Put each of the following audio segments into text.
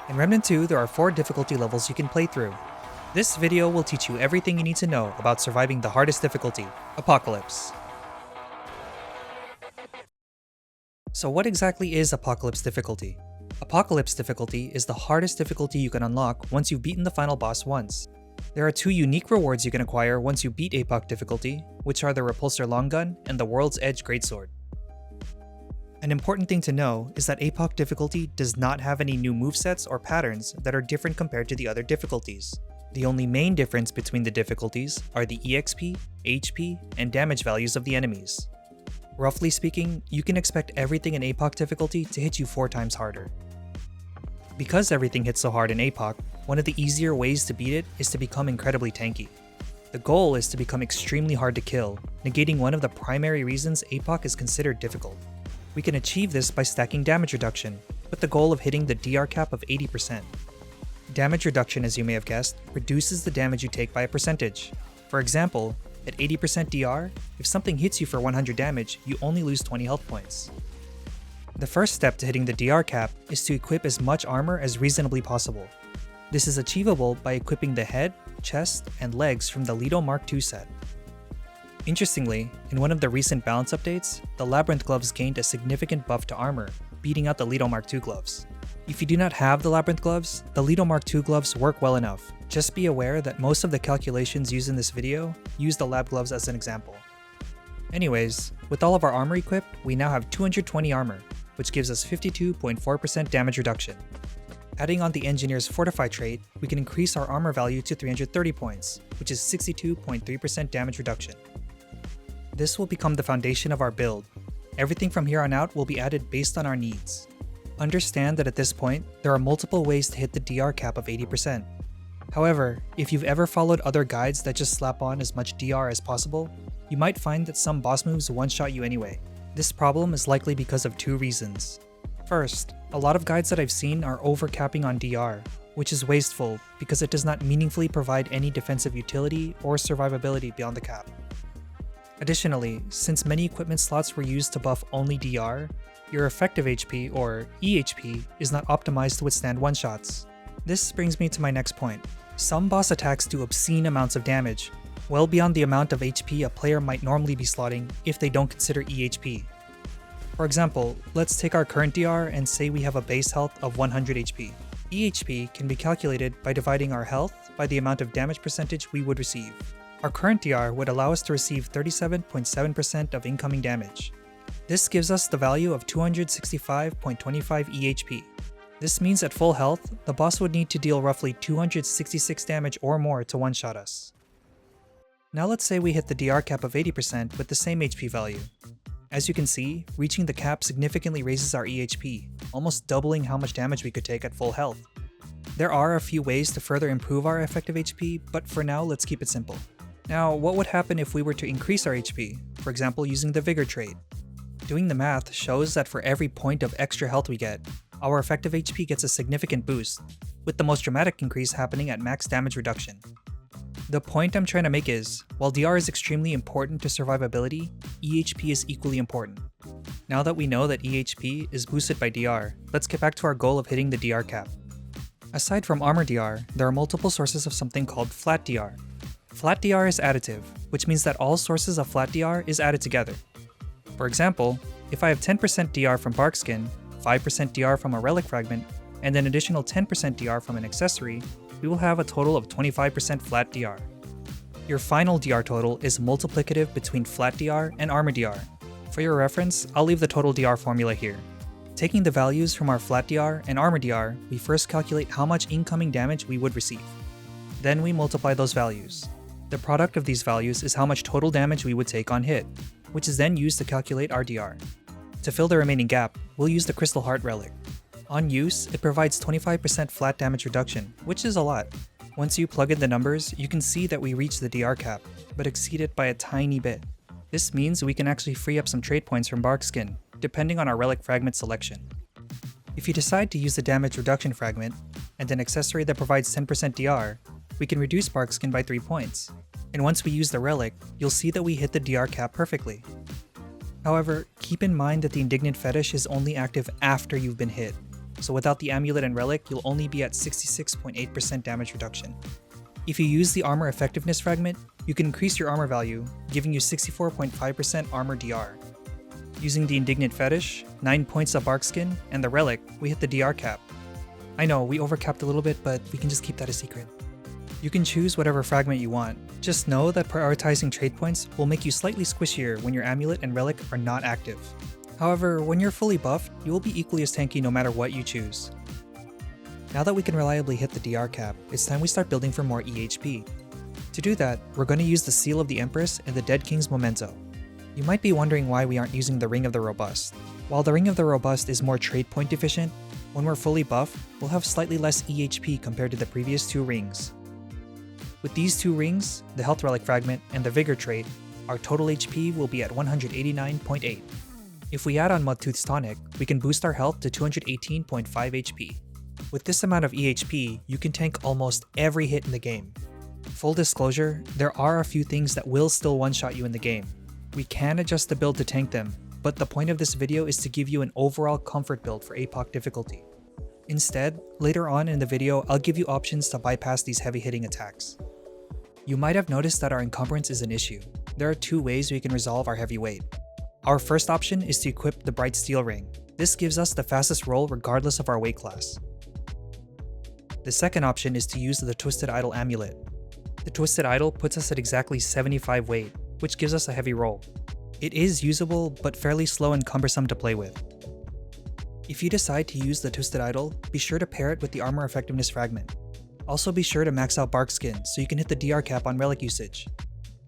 In Remnant 2, there are 4 difficulty levels you can play through. This video will teach you everything you need to know about surviving the hardest difficulty, Apocalypse. So what exactly is Apocalypse difficulty? Apocalypse difficulty is the hardest difficulty you can unlock once you've beaten the final boss once. There are 2 unique rewards you can acquire once you beat Apoc difficulty, which are the Repulsor Long Gun and the World's Edge Greatsword. An important thing to know is that Apoc difficulty does not have any new movesets or patterns that are different compared to the other difficulties. The only main difference between the difficulties are the EXP, HP, and damage values of the enemies. Roughly speaking, you can expect everything in Apoc difficulty to hit you 4 times harder. Because everything hits so hard in Apoc, one of the easier ways to beat it is to become incredibly tanky. The goal is to become extremely hard to kill, negating one of the primary reasons Apoc is considered difficult. We can achieve this by stacking damage reduction, with the goal of hitting the DR cap of 80%. Damage reduction, as you may have guessed, reduces the damage you take by a percentage. For example, at 80% DR, if something hits you for 100 damage, you only lose 20 health points. The first step to hitting the DR cap is to equip as much armor as reasonably possible. This is achievable by equipping the head, chest, and legs from the Lido Mark II set. Interestingly, in one of the recent balance updates, the Labyrinth gloves gained a significant buff to armor, beating out the Lido Mark II gloves. If you do not have the Labyrinth gloves, the Lido Mark II gloves work well enough. Just be aware that most of the calculations used in this video use the Lab gloves as an example. Anyways, with all of our armor equipped, we now have 220 armor, which gives us 52.4% damage reduction. Adding on the Engineer's Fortify trait, we can increase our armor value to 330 points, which is 62.3% damage reduction. This will become the foundation of our build. Everything from here on out will be added based on our needs. Understand that at this point, there are multiple ways to hit the DR cap of 80%. However, if you've ever followed other guides that just slap on as much DR as possible, you might find that some boss moves one-shot you anyway. This problem is likely because of 2 reasons. First, a lot of guides that I've seen are overcapping on DR, which is wasteful because it does not meaningfully provide any defensive utility or survivability beyond the cap. Additionally, since many equipment slots were used to buff only DR, your effective HP, or EHP, is not optimized to withstand one-shots. This brings me to my next point. Some boss attacks do obscene amounts of damage, well beyond the amount of HP a player might normally be slotting if they don't consider EHP. For example, let's take our current DR and say we have a base health of 100 HP. EHP can be calculated by dividing our health by the amount of damage percentage we would receive. Our current DR would allow us to receive 37.7% of incoming damage. This gives us the value of 265.25 EHP. This means at full health, the boss would need to deal roughly 266 damage or more to one-shot us. Now let's say we hit the DR cap of 80% with the same HP value. As you can see, reaching the cap significantly raises our EHP, almost doubling how much damage we could take at full health. There are a few ways to further improve our effective HP, but for now let's keep it simple. Now, what would happen if we were to increase our HP, for example using the Vigor trait? Doing the math shows that for every point of extra health we get, our effective HP gets a significant boost, with the most dramatic increase happening at max damage reduction. The point I'm trying to make is, while DR is extremely important to survivability, EHP is equally important. Now that we know that EHP is boosted by DR, let's get back to our goal of hitting the DR cap. Aside from armor DR, there are multiple sources of something called flat DR. Flat DR is additive, which means that all sources of flat DR is added together. For example, if I have 10% DR from bark skin, 5% DR from a relic fragment, and an additional 10% DR from an accessory, we will have a total of 25% flat DR. Your final DR total is multiplicative between flat DR and armor DR. For your reference, I'll leave the total DR formula here. Taking the values from our flat DR and armor DR, we first calculate how much incoming damage we would receive. Then we multiply those values. The product of these values is how much total damage we would take on hit, which is then used to calculate our DR. To fill the remaining gap, we'll use the Crystal Heart relic. On use, it provides 25% flat damage reduction, which is a lot. Once you plug in the numbers, you can see that we reach the DR cap, but exceed it by a tiny bit. This means we can actually free up some trade points from bark skin, depending on our relic fragment selection. If you decide to use the damage reduction fragment, and an accessory that provides 10% DR, we can reduce bark skin by 3 points. And once we use the relic, you'll see that we hit the DR cap perfectly. However, keep in mind that the Indignant Fetish is only active after you've been hit, so without the amulet and relic, you'll only be at 66.8% damage reduction. If you use the armor effectiveness fragment, you can increase your armor value, giving you 64.5% armor DR. Using the Indignant Fetish, 9 points of bark skin, and the relic, we hit the DR cap. I know, we overcapped a little bit, but we can just keep that a secret. You can choose whatever fragment you want. Just know that prioritizing trade points will make you slightly squishier when your amulet and relic are not active. However, when you're fully buffed, you will be equally as tanky no matter what you choose. Now that we can reliably hit the DR cap, it's time we start building for more EHP. To do that, we're going to use the Seal of the Empress and the Dead King's Memento. You might be wondering why we aren't using the Ring of the Robust. While the Ring of the Robust is more trade point efficient, when we're fully buffed, we'll have slightly less EHP compared to the previous two rings. With these two rings, the Health Relic Fragment and the Vigor trait, our total HP will be at 189.8. If we add on Mudtooth's Tonic, we can boost our health to 218.5 HP. With this amount of EHP, you can tank almost every hit in the game. Full disclosure, there are a few things that will still one-shot you in the game. We can adjust the build to tank them, but the point of this video is to give you an overall comfort build for Apoc difficulty. Instead, later on in the video, I'll give you options to bypass these heavy-hitting attacks. You might have noticed that our encumbrance is an issue. There are two ways we can resolve our heavy weight. Our first option is to equip the Bright Steel Ring. This gives us the fastest roll regardless of our weight class. The second option is to use the Twisted Idol Amulet. The Twisted Idol puts us at exactly 75 weight, which gives us a heavy roll. It is usable, but fairly slow and cumbersome to play with. If you decide to use the Twisted Idol, be sure to pair it with the Armor Effectiveness Fragment. Also be sure to max out Bark Skin so you can hit the DR cap on relic usage.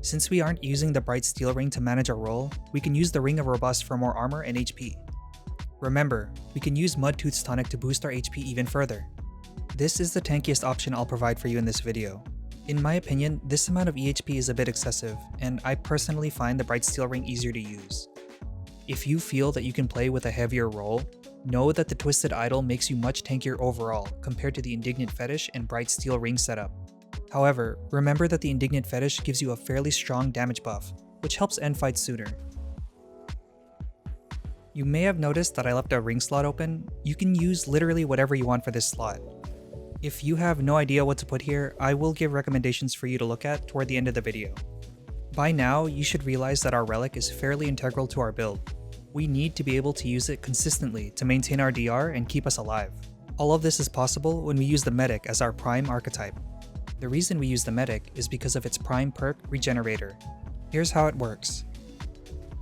Since we aren't using the Bright Steel Ring to manage our roll, we can use the Ring of Robust for more armor and HP. Remember, we can use Mudtooth's Tonic to boost our HP even further. This is the tankiest option I'll provide for you in this video. In my opinion, this amount of EHP is a bit excessive, and I personally find the Bright Steel Ring easier to use. If you feel that you can play with a heavier roll, know that the Twisted Idol makes you much tankier overall compared to the Indignant Fetish and Bright Steel Ring setup. However, remember that the Indignant Fetish gives you a fairly strong damage buff, which helps end fights sooner. You may have noticed that I left a ring slot open. You can use literally whatever you want for this slot. If you have no idea what to put here, I will give recommendations for you to look at toward the end of the video. By now, you should realize that our relic is fairly integral to our build. We need to be able to use it consistently to maintain our DR and keep us alive. All of this is possible when we use the Medic as our prime archetype. The reason we use the Medic is because of its prime perk, Regenerator. Here's how it works.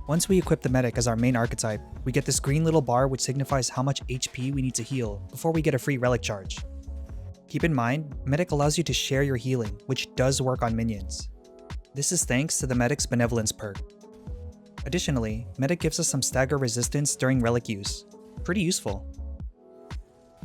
Once we equip the Medic as our main archetype, we get this green little bar which signifies how much HP we need to heal before we get a free relic charge. Keep in mind, Medic allows you to share your healing, which does work on minions. This is thanks to the Medic's Benevolence perk. Additionally, Medic gives us some stagger resistance during relic use. Pretty useful.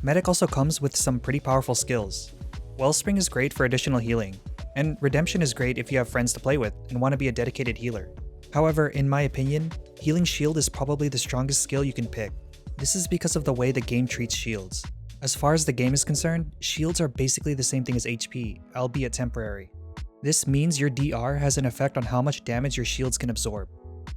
Medic also comes with some pretty powerful skills. Wellspring is great for additional healing, and Redemption is great if you have friends to play with and want to be a dedicated healer. However, in my opinion, Healing Shield is probably the strongest skill you can pick. This is because of the way the game treats shields. As far as the game is concerned, shields are basically the same thing as HP, albeit temporary. This means your DR has an effect on how much damage your shields can absorb.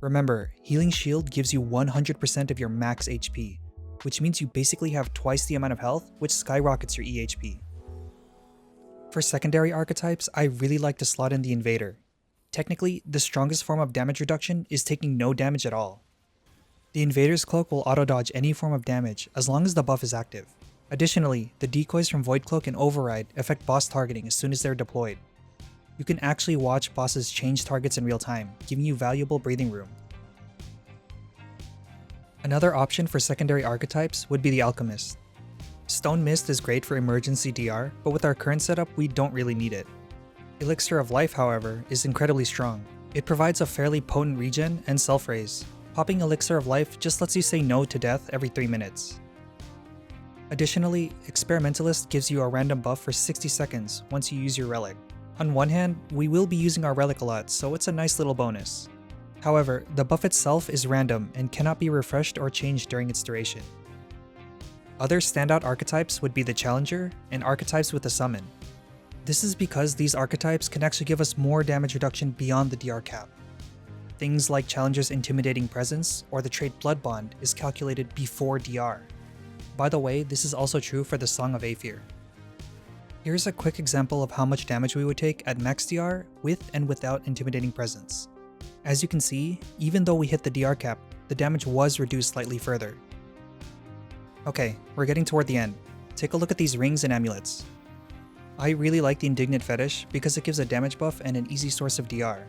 Remember, Healing Shield gives you 100% of your max HP, which means you basically have twice the amount of health, which skyrockets your EHP. For secondary archetypes, I really like to slot in the Invader. Technically, the strongest form of damage reduction is taking no damage at all. The Invader's Cloak will auto-dodge any form of damage as long as the buff is active. Additionally, the decoys from Void Cloak and Override affect boss targeting as soon as they're deployed. You can actually watch bosses change targets in real time, giving you valuable breathing room. Another option for secondary archetypes would be the Alchemist. Stone Mist is great for emergency DR, but with our current setup, we don't really need it. Elixir of Life, however, is incredibly strong. It provides a fairly potent regen and self-raise. Popping Elixir of Life just lets you say no to death every 3 minutes. Additionally, Experimentalist gives you a random buff for 60 seconds once you use your relic. On one hand, we will be using our relic a lot, so it's a nice little bonus. However, the buff itself is random and cannot be refreshed or changed during its duration. Other standout archetypes would be the Challenger and archetypes with a summon. This is because these archetypes can actually give us more damage reduction beyond the DR cap. Things like Challenger's Intimidating Presence or the trait Blood Bond is calculated before DR. By the way, this is also true for the Song of Aether. Here's a quick example of how much damage we would take at max DR with and without Intimidating Presence. As you can see, even though we hit the DR cap, the damage was reduced slightly further. Okay, we're getting toward the end. Take a look at these rings and amulets. I really like the Indignant Fetish because it gives a damage buff and an easy source of DR.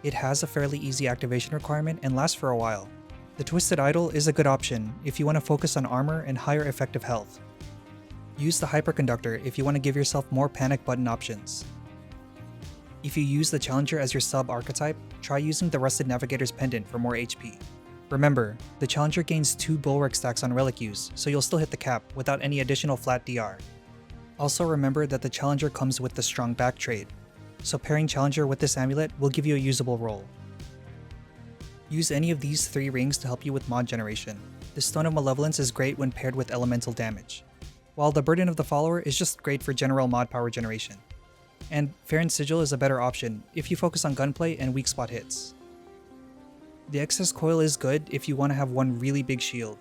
It has a fairly easy activation requirement and lasts for a while. The Twisted Idol is a good option if you want to focus on armor and higher effective health. Use the Hyperconductor if you want to give yourself more panic button options. If you use the Challenger as your sub-archetype, try using the Rusted Navigator's Pendant for more HP. Remember, the Challenger gains 2 Bulwark stacks on relic use, so you'll still hit the cap without any additional flat DR. Also remember that the Challenger comes with the strong back trade, so pairing Challenger with this amulet will give you a usable role. Use any of these 3 rings to help you with mod generation. The Stone of Malevolence is great when paired with elemental damage, while the Burden of the Follower is just great for general mod power generation. And Farron Sigil is a better option if you focus on gunplay and weak spot hits. The Excess Coil is good if you want to have one really big shield.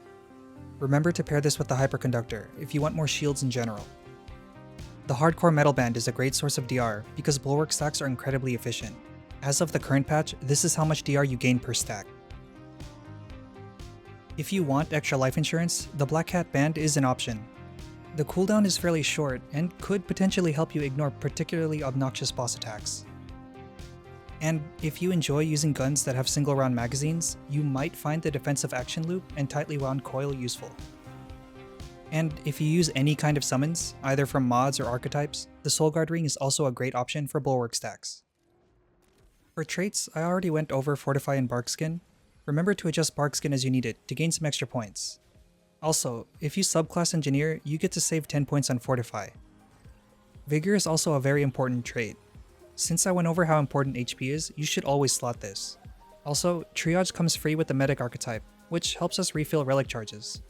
Remember to pair this with the Hyperconductor if you want more shields in general. The Hardcore Metal Band is a great source of DR because Bulwark stacks are incredibly efficient. As of the current patch, this is how much DR you gain per stack. If you want extra life insurance, the Black Cat Band is an option. The cooldown is fairly short and could potentially help you ignore particularly obnoxious boss attacks. And if you enjoy using guns that have single round magazines, you might find the defensive action loop and tightly wound coil useful. And if you use any kind of summons, either from mods or archetypes, the Soulguard Ring is also a great option for Bulwark stacks. For traits, I already went over Fortify and Barkskin. Remember to adjust Barkskin as you need it to gain some extra points. Also, if you subclass Engineer, you get to save 10 points on Fortify. Vigor is also a very important trait. Since I went over how important HP is, you should always slot this. Also, Triage comes free with the Medic archetype, which helps us refill relic charges.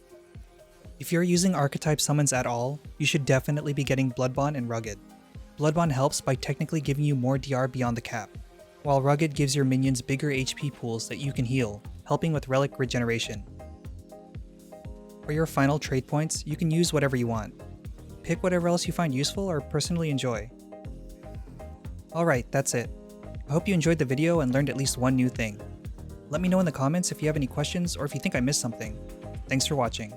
If you're using archetype summons at all, you should definitely be getting Bloodbond and Rugged. Bloodbond helps by technically giving you more DR beyond the cap, while Rugged gives your minions bigger HP pools that you can heal, helping with relic regeneration. For your final trait points, you can use whatever you want. Pick whatever else you find useful or personally enjoy. Alright, that's it. I hope you enjoyed the video and learned at least one new thing. Let me know in the comments if you have any questions or if you think I missed something. Thanks for watching.